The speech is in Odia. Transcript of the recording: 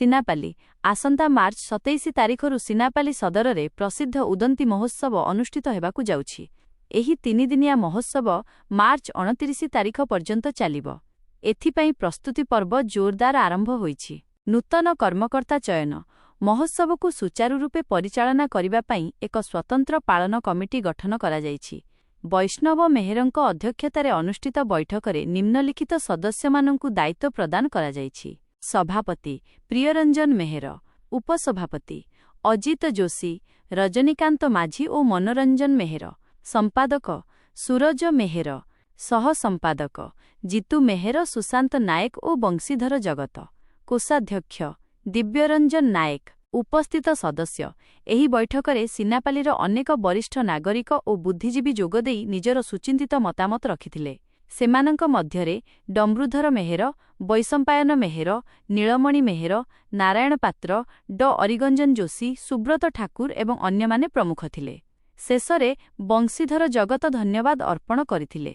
ସିନାପାଲି ଆସନ୍ତା ମାର୍ଚ୍ଚ 27 ତାରିଖରୁ ସିନାପାଲି ସଦରରେ ପ୍ରସିଦ୍ଧ ଉଦନ୍ତୀ ମହୋତ୍ସବ ଅନୁଷ୍ଠିତ ହେବାକୁ ଯାଉଛି। ଏହି 3 ଦିନିଆ ମହୋତ୍ସବ ମାର୍ଚ୍ଚ 29 ତାରିଖ ପର୍ଯ୍ୟନ୍ତ ଚାଲିବ। ଏଥିପାଇଁ ପ୍ରସ୍ତୁତି ପର୍ବ ଜୋରଦାର ଆରମ୍ଭ ହୋଇଛି। ନୂତନ କର୍ମକର୍ତ୍ତା ଚୟନ। ମହୋତ୍ସବକୁ ସୁଚାରୁରୂପେ ପରିଚାଳନା କରିବା ପାଇଁ ଏକ ସ୍ୱତନ୍ତ୍ର ପାଳନ କମିଟି ଗଠନ କରାଯାଇଛି। ବୈଷ୍ଣବ ମେହେରଙ୍କ ଅଧ୍ୟକ୍ଷତାରେ ଅନୁଷ୍ଠିତ ବୈଠକରେ ନିମ୍ନଲିଖିତ ସଦସ୍ୟମାନଙ୍କୁ ଦାୟିତ୍ୱ ପ୍ରଦାନ କରାଯାଇଛି। ସଭାପତି ପ୍ରିୟରଞ୍ଜନ ମେହେର, ଉପସଭାପତି ଅଜିତ ଯୋଶୀ, ରଜନୀକାନ୍ତ ମାଝୀ ଓ ମନୋରଞ୍ଜନ ମେହେର, ସମ୍ପାଦକ ସୁରଜ ମେହେର, ସହସମ୍ପାଦକ ଜିତୁ ମେହେର, ସୁଶାନ୍ତ ନାୟକ ଓ ବଂଶୀଧର ଜଗତ, କୋଷାଧ୍ୟକ୍ଷ ଦିବ୍ୟରଞ୍ଜନ ନାୟକ। ଉପସ୍ଥିତ ସଦସ୍ୟ। ଏହି ବୈଠକରେ ସିନାପାଲିର ଅନେକ ବରିଷ୍ଠ ନାଗରିକ ଓ ବୁଦ୍ଧିଜୀବୀ ଯୋଗଦେଇ ନିଜର ସୁଚିନ୍ତିତ ମତାମତ ରଖିଥିଲେ। ସେମାନଙ୍କ ମଧ୍ୟରେ ଡମ୍ବରୁଧର ମେହେର, ବୈଶମ୍ପାୟନ ମେହେର, ନୀଳମଣି ମେହେର, ନାରାୟଣ ପାତ୍ର, ଅରିଗଞ୍ଜନ ଯୋଶୀ, ସୁବ୍ରତ ଠାକୁର ଏବଂ ଅନ୍ୟମାନେ ପ୍ରମୁଖ ଥିଲେ। ଶେଷରେ ବଂଶୀଧର ଜଗତ ଧନ୍ୟବାଦ ଅର୍ପଣ କରିଥିଲେ।